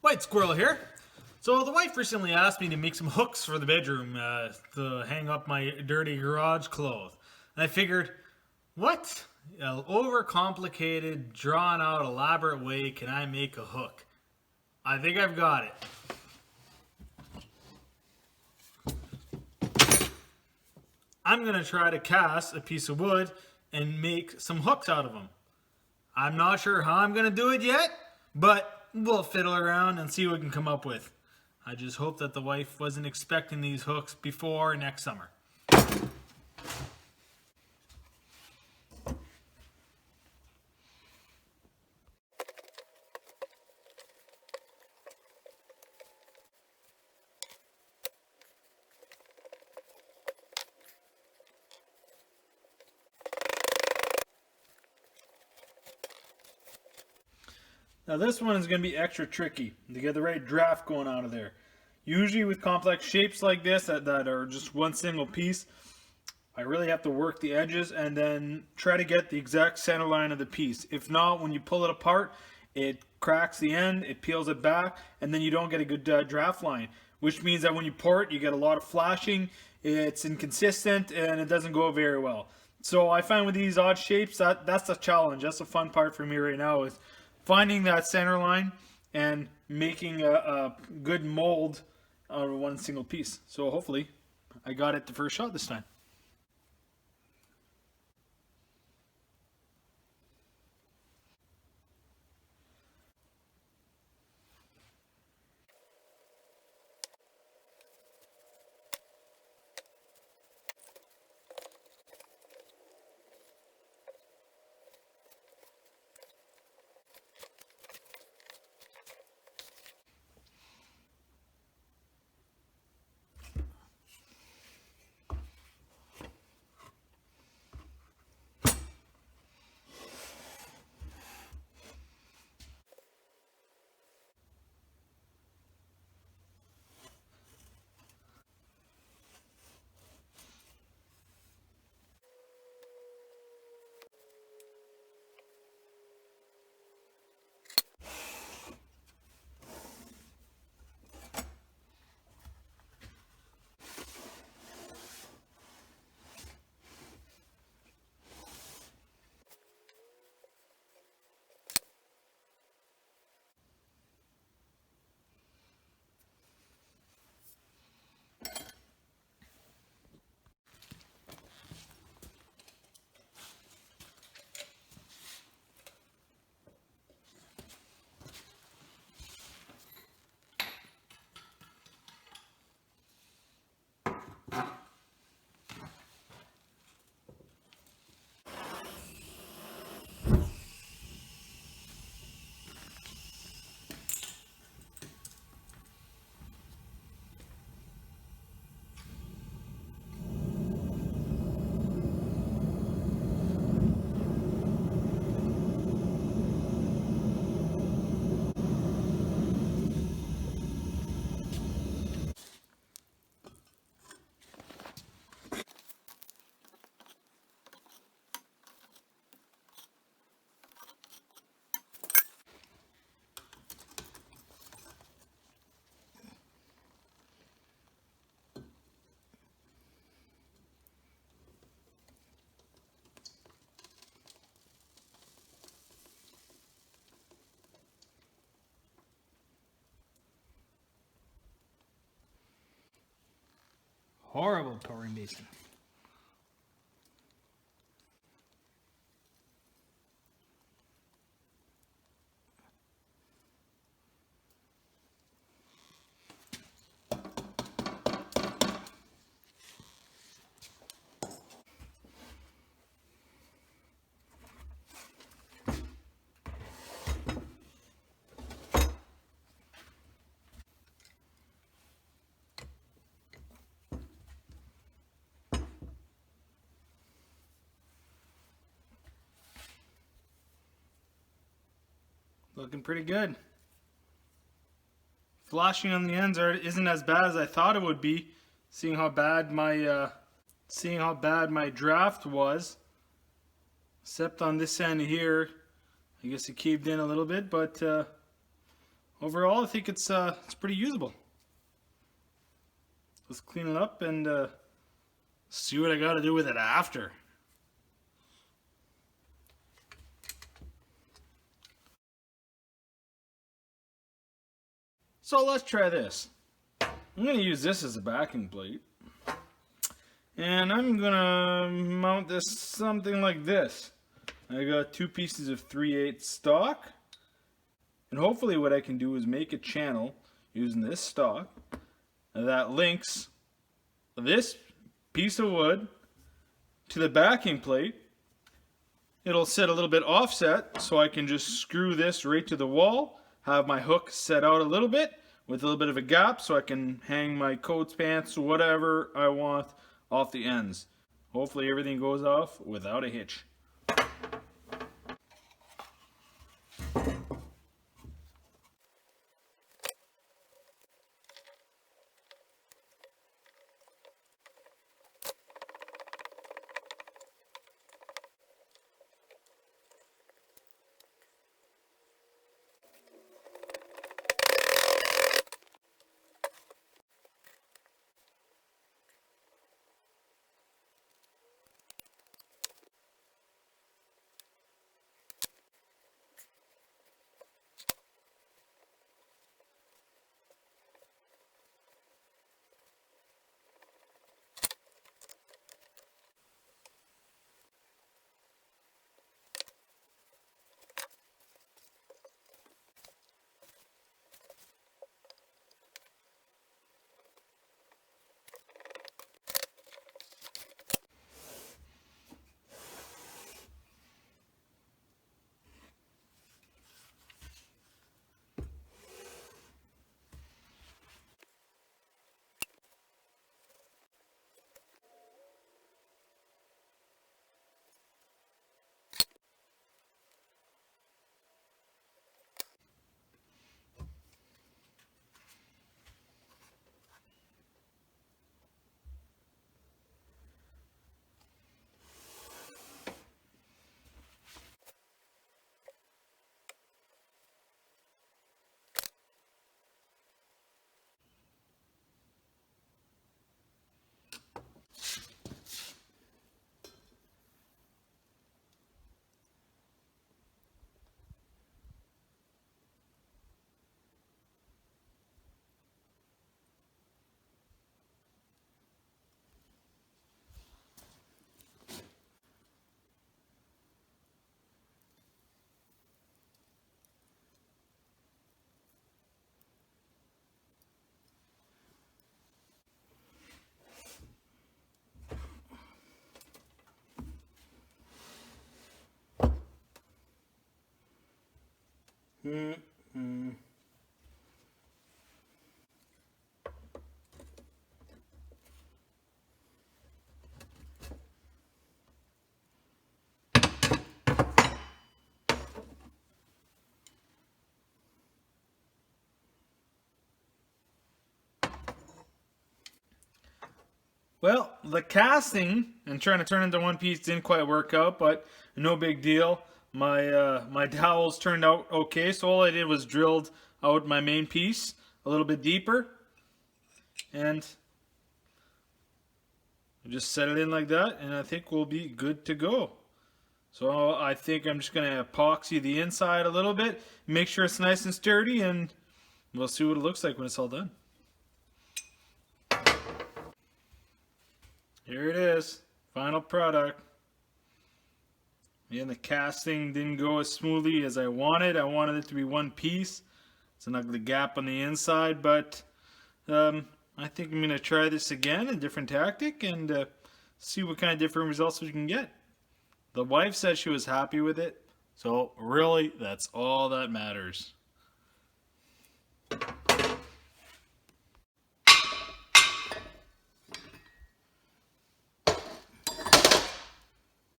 White Squirrel here. So the wife recently asked me to make some hooks for the bedroom to hang up my dirty garage clothes. And I figured, what overcomplicated, drawn out, elaborate way can I make a hook? I think I've got it. I'm going to try to cast a piece of wood and make some hooks out of them. I'm not sure how I'm going to do it yet, but we'll fiddle around and see what we can come up with. I just hope that the wife wasn't expecting these hooks before next summer. Now this one is going to be extra tricky to get the right draft going out of there. Usually with complex shapes like this that are just one single piece, I really have to work the edges and then try to get the exact center line of the piece. If not, when you pull it apart, it cracks the end, it peels it back, and then you don't get a good draft line. Which means that when you pour it, you get a lot of flashing, it's inconsistent, and it doesn't go very well. So I find with these odd shapes, that's the challenge. That's the fun part for me right now, is finding that center line and making a good mold out of one single piece. So hopefully I got it the first shot this time. Horrible pouring basin. Looking pretty good. Flashing on the ends isn't as bad as I thought it would be, seeing how bad my draft was. Except on this end here, I guess it caved in a little bit, but overall, I think it's pretty usable. Let's clean it up and see what I got to do with it after. So let's try this. I'm going to use this as a backing plate. And I'm going to mount this something like this. I got 2 pieces of 3/8 stock. And hopefully what I can do is make a channel using this stock that links this piece of wood to the backing plate. It'll sit a little bit offset so I can just screw this right to the wall, have my hook set out a little bit with a little bit of a gap so I can hang my coats, pants, whatever I want off the ends. Hopefully everything goes off without a hitch. Well, the casting and trying to turn it into one piece didn't quite work out, but no big deal. My dowels turned out okay, so all I did was drilled out my main piece a little bit deeper, and just set it in like that, and I think we'll be good to go. So I think I'm just going to epoxy the inside a little bit, make sure it's nice and sturdy, and we'll see what it looks like when it's all done. Here it is, final product. And the casting didn't go as smoothly as I wanted. I wanted it to be one piece. It's an ugly gap on the inside, but I think I'm going to try this again, a different tactic, and see what kind of different results we can get. The wife said she was happy with it, so really, that's all that matters.